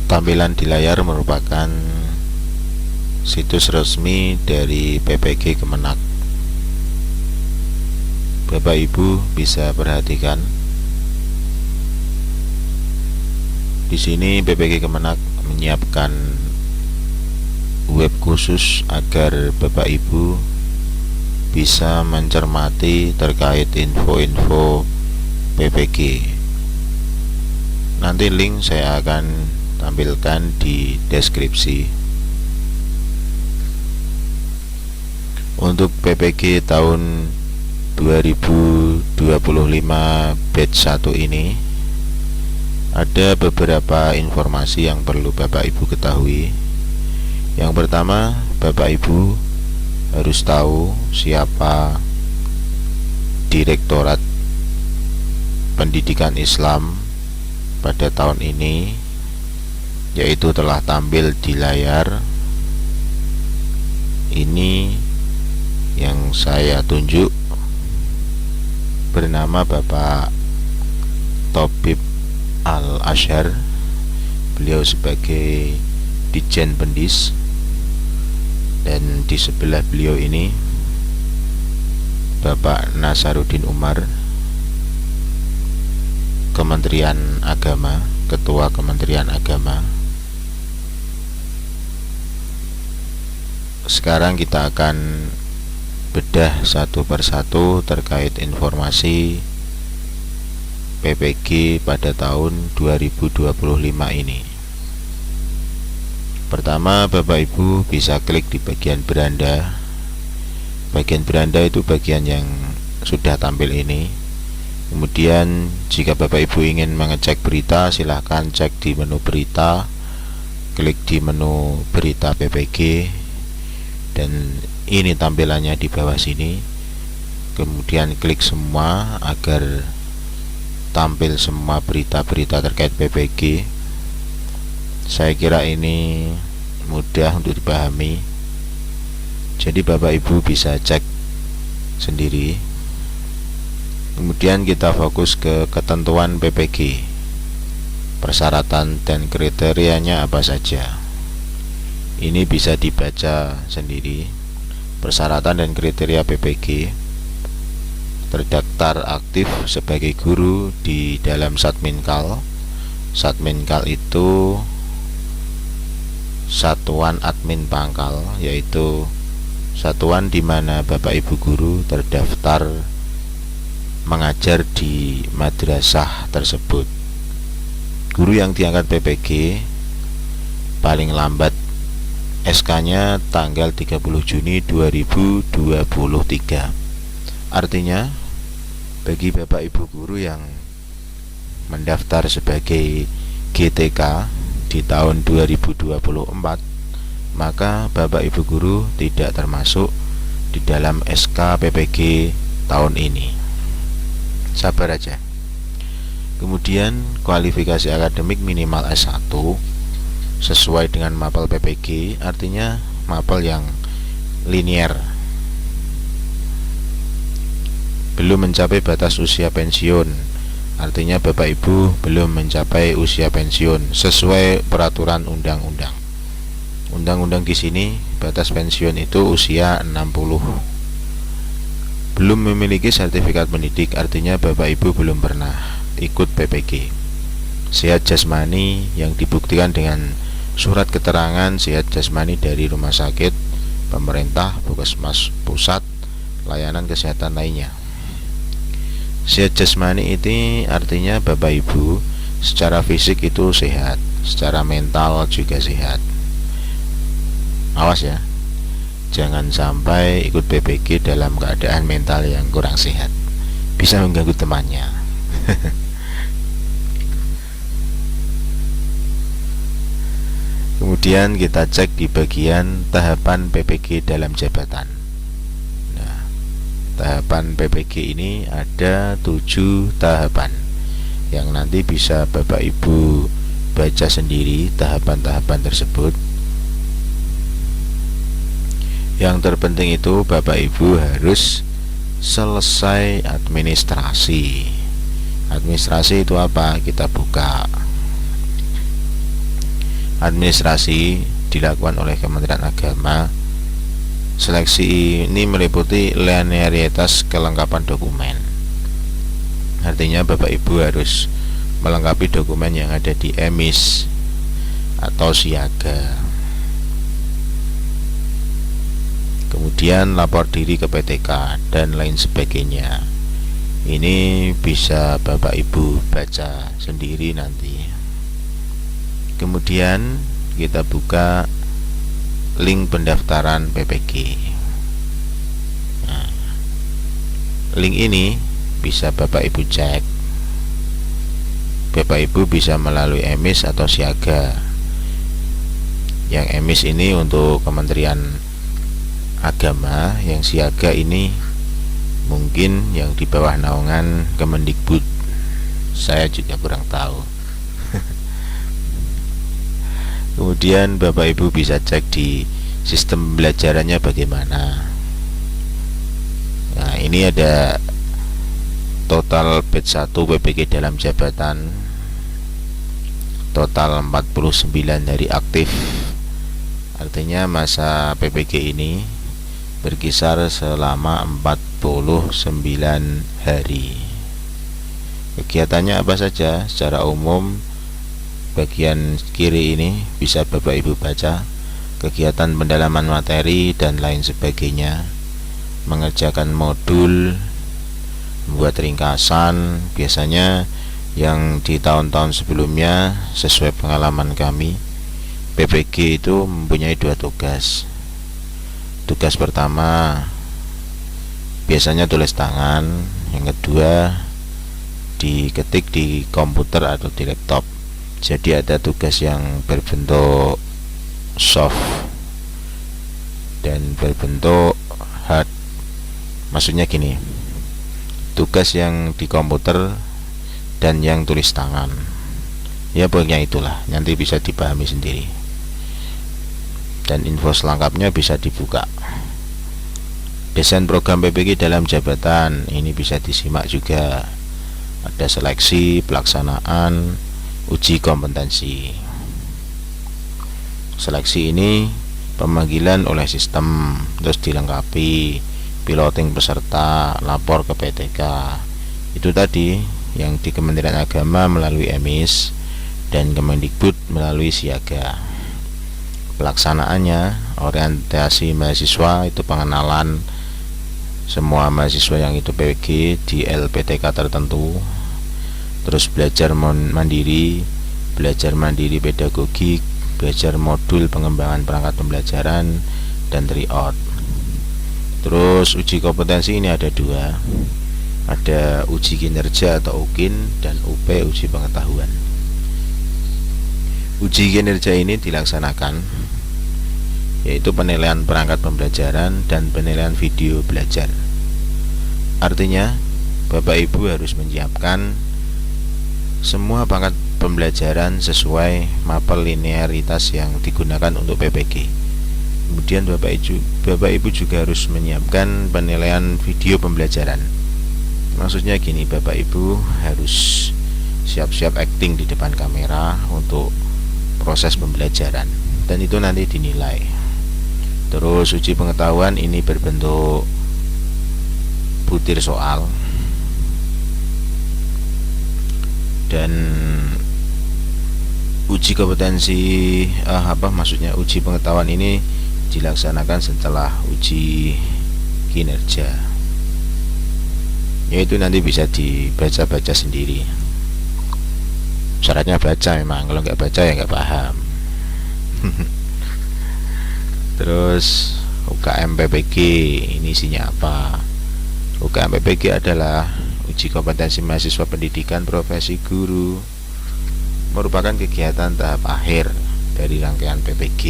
Tampilan di layar merupakan situs resmi dari PPG Kemenak. Bapak Ibu bisa perhatikan di sini PPG Kemenak menyiapkan web khusus agar Bapak Ibu bisa mencermati terkait info-info PPG. Nanti link saya akan tampilkan di deskripsi. Untuk PPG tahun 2025 batch 1 ini ada beberapa informasi yang perlu Bapak Ibu ketahui. Yang pertama, Bapak Ibu harus tahu siapa Direktorat Pendidikan Islam pada tahun ini, yaitu telah tampil di layar. Ini yang saya tunjuk bernama Bapak Tobib Al-Azhar. Beliau sebagai Ditjen Pendis, dan di sebelah beliau ini Bapak Nasaruddin Umar, Kementerian Agama, Ketua Kementerian Agama. Sekarang kita akan bedah satu persatu terkait informasi PPG pada tahun 2025 ini. Pertama, Bapak Ibu bisa klik di bagian beranda. Bagian beranda itu bagian yang sudah tampil ini. Kemudian jika Bapak Ibu ingin mengecek berita, silahkan cek di menu berita, klik di menu berita PPG, dan ini tampilannya di bawah sini. Kemudian klik semua agar tampil semua berita-berita terkait PPG. Saya kira ini mudah untuk dipahami, jadi Bapak Ibu bisa cek sendiri. Kemudian kita fokus ke ketentuan PPG, persyaratan dan kriterianya apa saja. Ini bisa dibaca sendiri. Persyaratan dan kriteria PPG: terdaftar aktif sebagai guru di dalam Satminkal. Satminkal itu satuan admin pangkal, yaitu satuan di mana Bapak Ibu guru terdaftar mengajar di madrasah tersebut. Guru yang diangkat PPG paling lambat SK-nya tanggal 30 Juni 2023. Artinya, bagi Bapak Ibu guru yang mendaftar sebagai GTK di tahun 2024, maka Bapak Ibu guru tidak termasuk di dalam SK PPG tahun ini. Sabar aja. Kemudian kualifikasi akademik minimal S1 sesuai dengan mapel PPG, artinya mapel yang linier, belum mencapai batas usia pensiun, artinya Bapak Ibu belum mencapai usia pensiun sesuai peraturan undang-undang. Undang-undang di sini batas pensiun itu usia 60. Belum memiliki sertifikat pendidik, artinya Bapak Ibu belum pernah ikut PPG. Sehat jasmani yang dibuktikan dengan surat keterangan sehat jasmani dari rumah sakit, pemerintah, puskesmas pusat, layanan kesehatan lainnya. Sehat jasmani ini artinya Bapak Ibu secara fisik itu sehat, secara mental juga sehat. Awas ya, jangan sampai ikut PPG dalam keadaan mental yang kurang sehat, bisa mengganggu temannya. Kemudian kita cek di bagian tahapan PPG dalam jabatan. Nah, tahapan PPG ini ada 7 tahapan yang nanti bisa Bapak Ibu baca sendiri tahapan-tahapan tersebut. Yang terpenting itu Bapak Ibu harus selesai administrasi. Administrasi itu apa? Kita buka. administrasi dilakukan oleh Kementerian Agama. Seleksi ini meliputi linearitas kelengkapan dokumen. Artinya Bapak Ibu harus melengkapi dokumen yang ada di emis atau siaga. Kemudian lapor diri ke PTK dan lain sebagainya. Ini bisa Bapak Ibu baca sendiri nanti. Kemudian kita buka link pendaftaran PPG. Nah, link ini bisa Bapak Ibu cek. Bapak Ibu bisa melalui emis atau siaga. Yang emis ini untuk Kementerian Agama, yang siaga ini mungkin yang di bawah naungan Kemendikbud. Saya juga kurang tahu. Kemudian Bapak Ibu bisa cek di sistem pembelajarannya bagaimana. Nah, ini ada total batch 1 PPG dalam jabatan, total 49 hari aktif. Artinya masa PPG ini berkisar selama 49 hari. Kegiatannya apa saja? Secara umum bagian kiri ini bisa Bapak Ibu baca. Kegiatan pendalaman materi dan lain sebagainya, mengerjakan modul, membuat ringkasan. Biasanya yang di tahun-tahun sebelumnya, sesuai pengalaman kami, PPG itu mempunyai 2 tugas. Tugas pertama biasanya tulis tangan, yang kedua diketik di komputer atau di laptop. Jadi ada tugas yang berbentuk soft dan berbentuk hard. Maksudnya gini, tugas yang di komputer dan yang tulis tangan. Ya pokoknya itulah, nanti bisa dipahami sendiri. Dan info selengkapnya bisa dibuka. Desain program PPG dalam jabatan ini bisa disimak juga. Ada seleksi, pelaksanaan, uji kompetensi. Seleksi ini pemanggilan oleh sistem, terus dilengkapi piloting peserta, lapor ke PTK. Itu tadi yang di Kementerian Agama melalui emis dan Kemendikbud melalui siaga. Pelaksanaannya orientasi mahasiswa, itu pengenalan semua mahasiswa yang itu PPG di LPTK tertentu. Terus belajar mandiri pedagogik, belajar modul pengembangan perangkat pembelajaran, dan tryout. Terus uji kompetensi ini ada 2, ada uji kinerja atau UKIN dan UP uji pengetahuan. Uji kinerja ini dilaksanakan yaitu penilaian perangkat pembelajaran dan penilaian video belajar. Artinya Bapak Ibu harus menyiapkan semua perangkat pembelajaran sesuai mapel linearitas yang digunakan untuk PPG. Kemudian Bapak Ibu juga harus menyiapkan penilaian video pembelajaran. Maksudnya gini, Bapak Ibu harus siap-siap acting di depan kamera untuk proses pembelajaran, dan itu nanti dinilai. Terus uji pengetahuan ini berbentuk butir soal, dan uji kompetensi maksudnya uji pengetahuan ini dilaksanakan setelah uji kinerja, yaitu nanti bisa dibaca-baca sendiri. Syaratnya baca memang, kalau nggak baca ya nggak paham. Terus UKM PPG ini isinya apa? UKM PPG adalah uji kompetensi mahasiswa pendidikan profesi guru, merupakan kegiatan tahap akhir dari rangkaian PPG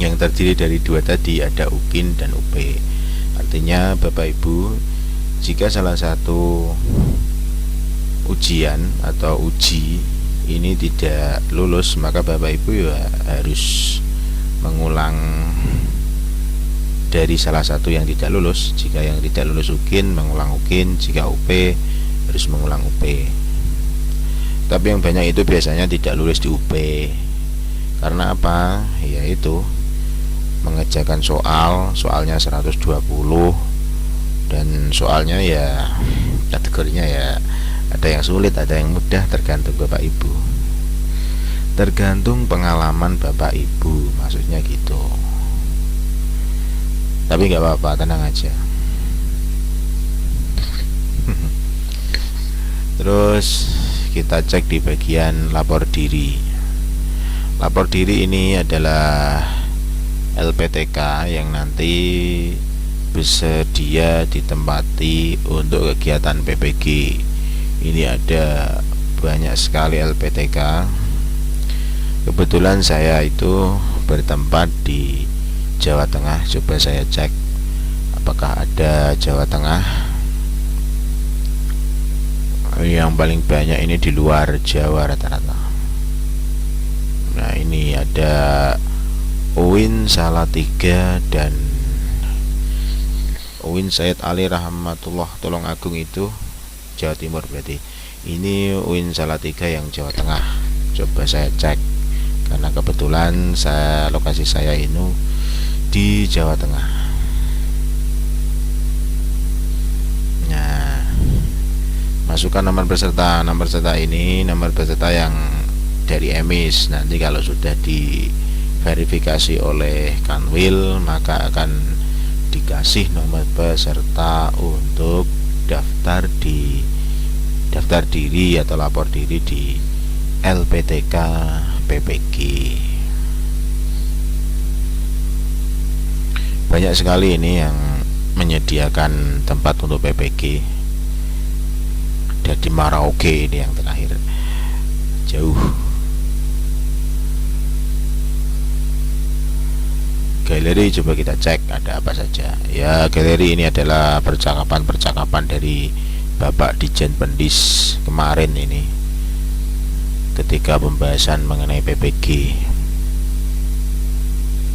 yang terdiri dari 2 tadi, ada UKIN dan UP. Artinya Bapak Ibu, jika salah satu ujian atau uji ini tidak lulus, maka Bapak Ibu ya harus mengulang dari salah satu yang tidak lulus. Jika yang tidak lulus UKIN, mengulang UKIN. Jika UP, harus mengulang UP. Tapi yang banyak itu biasanya tidak lulus di UP, Karena apa? Yaitu mengerjakan soalnya 120, dan soalnya ya kategorinya ya ada yang sulit, ada yang mudah, tergantung Bapak Ibu, tergantung pengalaman Bapak Ibu, maksudnya gitu. Tapi nggak apa-apa, tenang aja. Terus kita cek di bagian lapor diri. Lapor diri ini adalah LPTK yang nanti bersedia ditempati untuk kegiatan PPG. Ini ada banyak sekali LPTK. Kebetulan saya itu bertempat di Jawa Tengah. Coba saya cek apakah ada Jawa Tengah. Yang paling banyak ini di luar Jawa rata-rata. Nah, ini ada UIN Salatiga dan UIN Said Ali Rahmatullah Tulungagung, itu Jawa Timur berarti. Ini UIN Salatiga yang Jawa Tengah. Coba saya cek karena kebetulan lokasi saya ini di Jawa Tengah. Nah, masukkan nomor peserta. Nomor peserta ini nomor peserta yang dari emis. Nanti kalau sudah diverifikasi oleh Kanwil, maka akan dikasih nomor peserta untuk daftar diri atau lapor diri di LPTK PPG. Banyak sekali ini yang menyediakan tempat untuk PPG. Di Merauke ini yang terakhir, jauh. Galeri coba kita cek ada apa saja. Ya, galeri ini adalah percakapan dari Bapak Dijen Pendis kemarin ini ketika pembahasan mengenai PPG.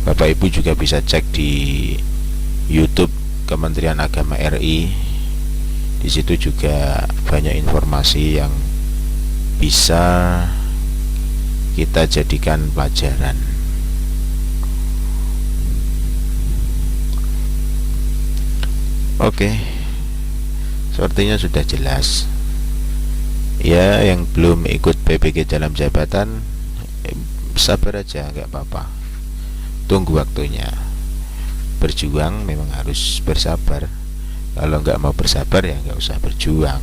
Bapak Ibu juga bisa cek di YouTube Kementerian Agama RI. Di situ juga banyak informasi yang bisa kita jadikan pelajaran. Oke, sepertinya sudah jelas. Ya, yang belum ikut PPG dalam jabatan, sabar aja, nggak apa-apa. Tunggu waktunya. Berjuang memang harus bersabar. Kalau nggak mau bersabar ya nggak usah berjuang.